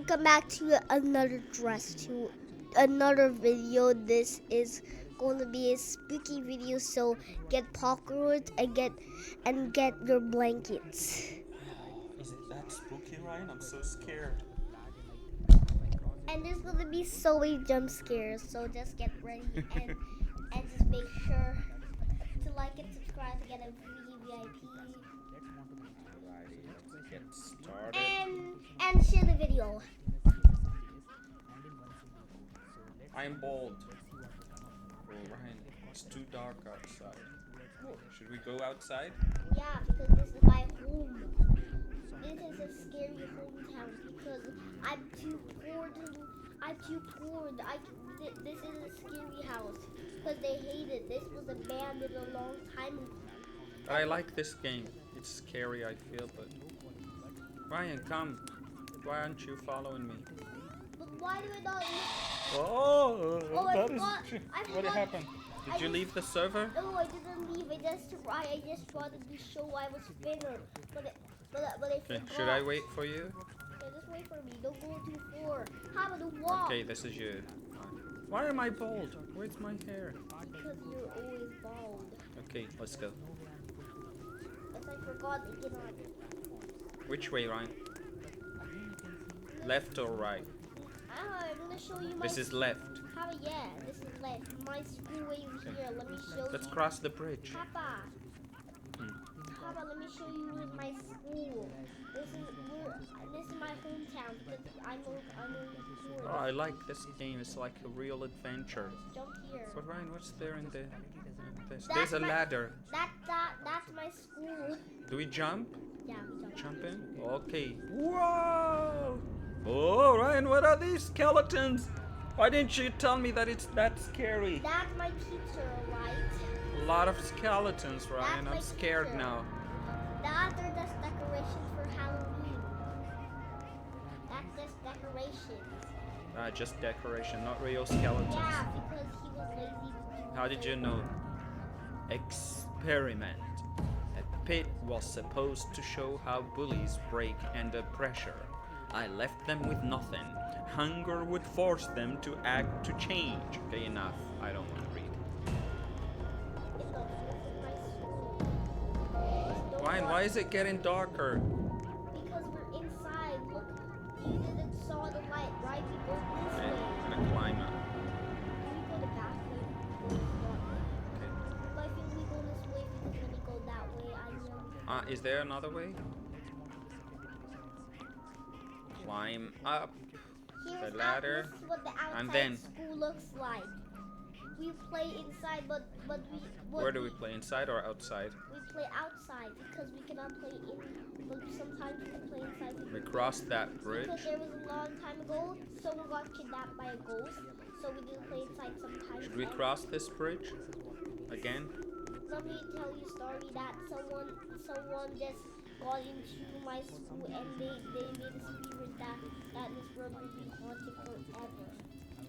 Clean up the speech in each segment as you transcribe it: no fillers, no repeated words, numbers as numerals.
welcome back to another video. This is going to be a spooky video, so get popcorn and get your blankets. Is it that spooky, Ryan? I'm so scared. And there's going to be so many jump scares, so just get ready and just make sure to like and subscribe to get a free VIP. Alrighty, let's get started. And share the video. I am bold. Oh, Ryan, it's too dark outside. Should we go outside? Yeah, because this is my home. This is a scary hometown because I'm too poor. This is a scary house because they hate it. This was abandoned a long time ago. I like this game. It's scary, I feel, but... Ryan, come. Why aren't you following me? But why do I not? Oh, I forgot. What happened? Did you leave the server? No, I didn't leave. I just wanted to show I was fitter. But I forgot. Should I wait for you? Yeah, just wait for me. Don't go too far. How about the wall? Okay, this is you. Why am I bald? Where's my hair? Because you're always bald. Okay, let's go. But I forgot to get on. Which way, Ryan? Left or right? I'm gonna show you my. This is left. Yeah, this is left. My school way here. Let me show you. Let's cross the bridge. PaPa. PaPa, let me show you where's my school. This is my hometown because I'm a Oh, I like this game. It's like a real adventure. Jump here. But Ryan, what's there in the? There's a ladder. That's my school. Do we jump? Yeah, we jump. Jump in? Okay. Whoa! Oh, Ryan, what are these skeletons? Why didn't you tell me that it's that scary? That's my teacher, right? A lot of skeletons, Ryan. I'm scared teacher. now. That are just decorations for Halloween. That's just decorations. Just decoration, not real skeletons. Yeah, because he was lazy to do How did you know? Experiment. A pit was supposed to show how bullies break under pressure. I left them with nothing. Hunger would force them to act to change. Okay, enough. I don't want to read. Why is it getting darker? Because we're inside. Look, you didn't saw the light, right? We go this way. I'm gonna climb up. We go the back way. Okay. But I think we go this way because when we go that way, I know. Is there another way? Climb up Here's the ladder. This is what the outside And then school looks like. We play inside, but where do we play? Inside or outside? We play outside because we cannot play in. But sometimes we can play inside. We crossed that bridge. Because there was a long time ago, someone got kidnapped by a ghost, so we didn't play inside sometimes. Should we cross this bridge again? Let me tell you a story that someone just got into my school and they made a spirit that this world will be haunted forever.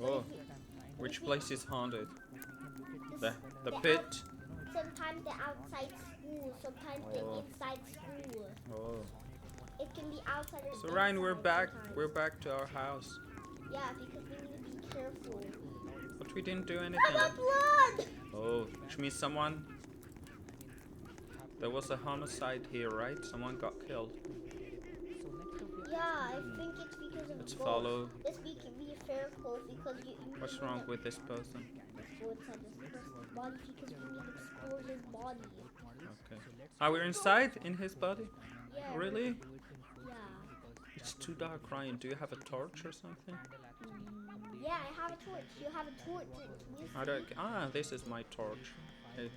Oh, which place is haunted? The pit? Sometimes the outside school, sometimes the inside school. Oh. It can be outside or So Ryan, we're back. sometimes. We're back to our house. Yeah, because we need to be careful. But we didn't do anything. I got blood! Oh, which means someone... There was a homicide here, right? Someone got killed. Yeah, I think it's because of Let's ghosts. follow. Let's be careful because you What's wrong with this person? Let's go inside this person's body because we need to explore his body. Okay. Are we inside in his body? Yeah. Really? Yeah. It's too dark, Ryan. Do you have a torch or something? Yeah, I have a torch. You have a torch. How do I... this is my torch. Hey.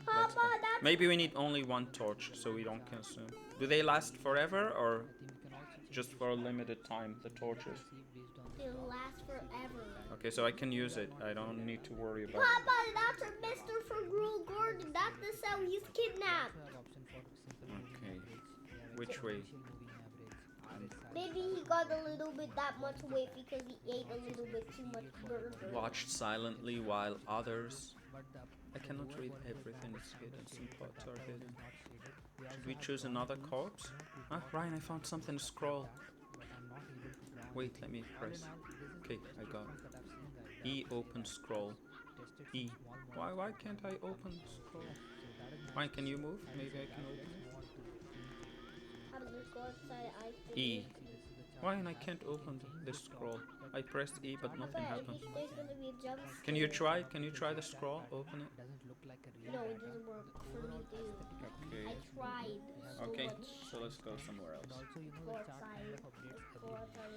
Papa, that's Maybe we need only one torch so we don't consume. Do they last forever or just for a limited time, the torches? It'll last forever. Okay, so I can use it. I don't need to worry about Papa, that's our mister from Rural Garden. That's the cell he's kidnapped. Okay. Which way? Maybe he got a little bit that much weight because he ate a little bit too much burger. Watched silently while others... I cannot read everything. It's hidden. Some parts are hidden. Should we choose another corpse? Ah, Ryan, I found something to scroll. Wait, let me press. Okay, I got it. E open scroll. E. Why can't I open scroll? Ryan, can you move? Maybe I can open it. How does it go outside? E. Ryan, I can't open this scroll. I pressed E, but nothing happened. There's gonna be a jump scare. Can you try? Can you try the scroll? Open it. No, it doesn't work for me, dude. Okay. I tried so Okay. much. So let's go somewhere else. Go outside. Let's go outside.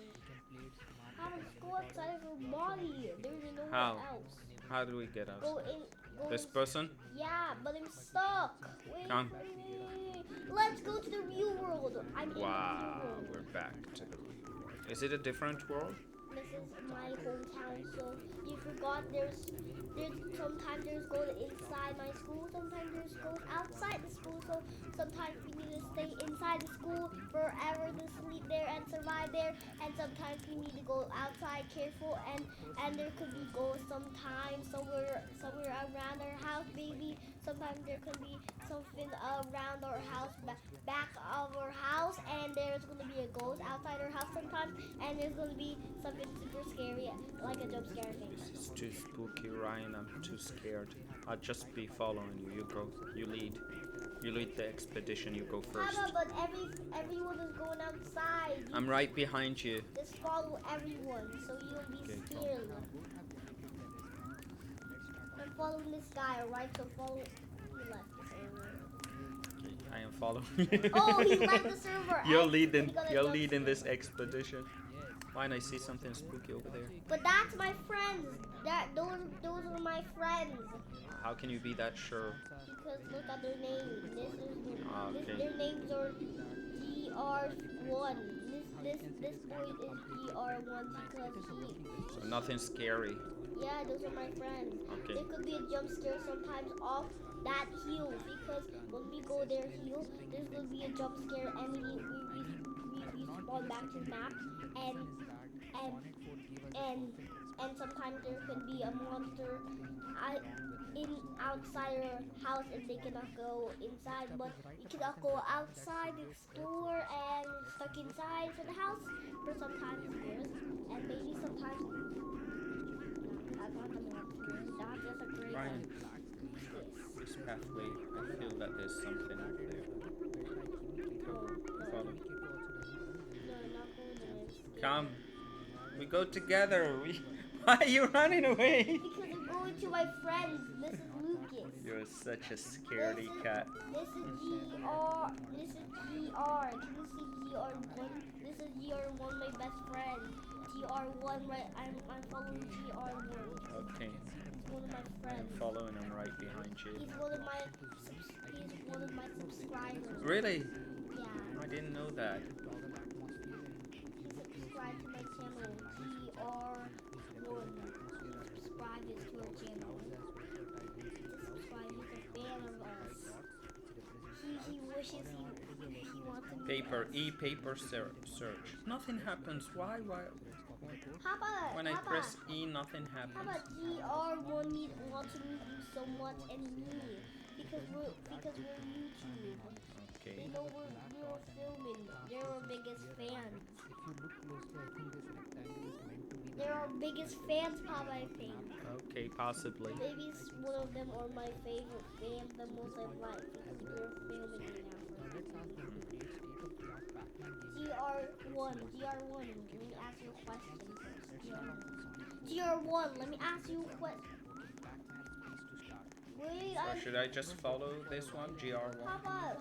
How does go outside of your body? There's nowhere How? else. How do we get out? Go in. Go This in. person? Yeah, but I'm stuck. Wait Come. for me. Let's go to the real world. I'm in Wow, the real world. we're back to the real world. Is it a different world? This is my hometown, so you forgot there's sometimes there's gold inside my school, sometimes there's gold outside the school, so sometimes we need to stay inside the school forever to sleep there and survive there, and sometimes we need to go outside careful, and there could be gold sometimes somewhere around our house, baby. Sometimes there could be something around our house, back of our house, and there's gonna be a ghost outside our house sometimes, and there's gonna be something super scary, like a jump scare thing. This is too spooky, Ryan. I'm too scared. I'll just be following you. You go. You lead. You lead the expedition. You go first. Papa, but everyone is going outside. I'm right behind you. Just follow everyone, so you don't be Okay, go. scared. I'm following this guy, alright? So follow. He left the server. Okay, I am following you. Oh, he left the server. You're and leading. we got a You're jump leading scare. this expedition. Ryan, I see something spooky over there. But that's my friends. Those are my friends. How can you be that sure? Because look at their names. Okay. Their names are GR1. This boy is GR1 because he. So nothing scary. Yeah, those are my friends. Okay. There could be a jump scare sometimes off that hill because when we go there hill, there's gonna be a jump scare and we spawn back to the map and sometimes there could be a monster outside our house and they cannot go inside, but we cannot go outside, explore, and stuck inside for the house for sometimes years, and maybe sometimes that's not the monster. That's just a great Ryan, one. this pathway, I feel that there's something up there. No, Follow. not going there. Come. We go together. Why are you running away? Because I'm going to my friends. This is Lucas. You're such a scaredy cat. This is GR. This is GR. Can you see GR1? This is GR1, my best friend. GR1, right? I'm following GR1. Okay. He's one of my friends. I'm following him right behind you. He's one of my subscribers. Really? Yeah. I didn't know that. He subscribed to my channel. GR1. He subscribed to our channel. To subscribe, he's a fan of us. He wishes he wants to meet Paper. us. Paper search. Nothing happens. Why? Papa, When I press E, nothing how happens. about GR want to meet you so much and me because we're YouTube. Okay. They know we're filming. They're our biggest fans. They're our biggest fans, Papa, I think. Okay, possibly. Maybe one of them are my favorite fans, the most I like because we're filming right now. GR1, let me ask you a question first. GR1, let me ask you a question. Wait, So should I just follow this one, GR1? Papa,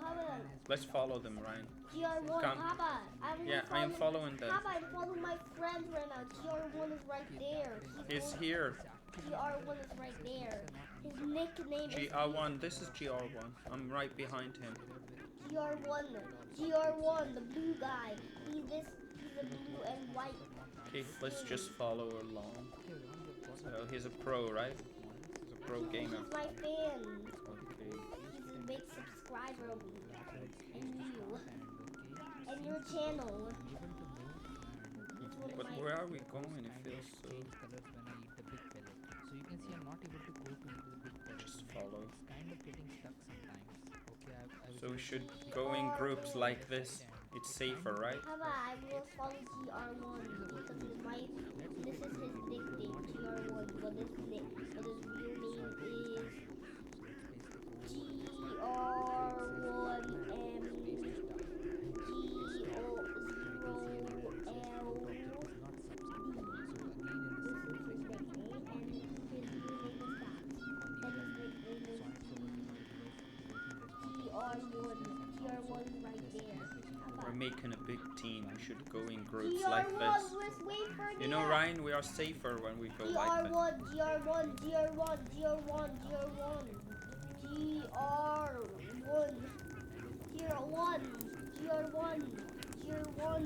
Let's follow them, Ryan. GR1, Come. Papa. I am following them. Papa, I'm following my friends right now. GR1 is right there. He's here. GR1 is right there. His nickname is GR1. This is GR1. I'm right behind him. GR1, the blue guy. He's a blue and white. Okay, let's just follow along. So he's a pro, right? He's a pro gamer. He's my fan. Okay. He's a big subscriber of me. And you. And your channel. He's one of But my- where are we going? It feels so... you can see I'm not able to go to the big palace. Just follow. It's kind of getting stuck sometimes. Okay, I was So we able should to go in groups like this. It's safer, right? Papa, I will follow GR1 because this is his nickname, GR1, but his real name is We're making a big team. We should go in groups like this. You know, Ryan, we are safer when we go like this. GR1, GR1, GR1, GR1, GR1, GR1, GR1, GR1,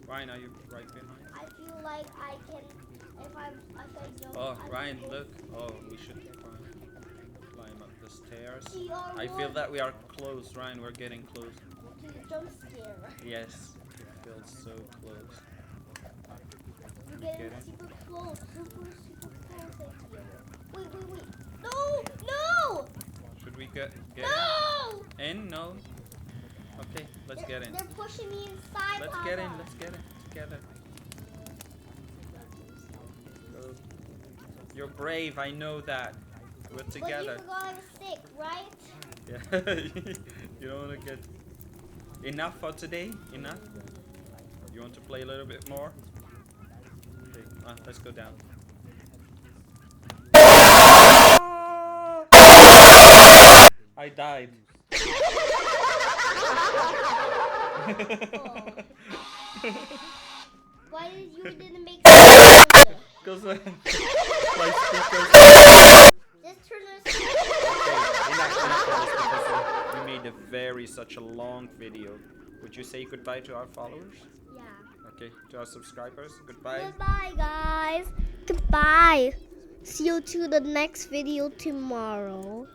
Ryan, are you right behind? I feel like I can, if I jump. Oh, I Ryan, can go. look. Oh, we should climb up the stairs. GR1. I feel that we are close, Ryan. We're getting close. To the jump scare. Yes, it feels so close. We're getting super close, super close, I feel. Wait. No! Should we get No! in? No. Okay, let's get in. They're pushing me inside. Let's Papa. get in. Let's get in together. Go. You're brave. I know that. We're together. But you forgot I was sick, right? Yeah. You don't want to get enough for today. Enough. You want to play a little bit more? Okay. Let's go down. I died. Why didn't make sense? Because my speakers. Just turn us. Okay, enough of this because we made such a long video. Would you say goodbye to our followers? Yeah. Okay, to our subscribers, goodbye. Goodbye, guys. Goodbye. See you to the next video tomorrow.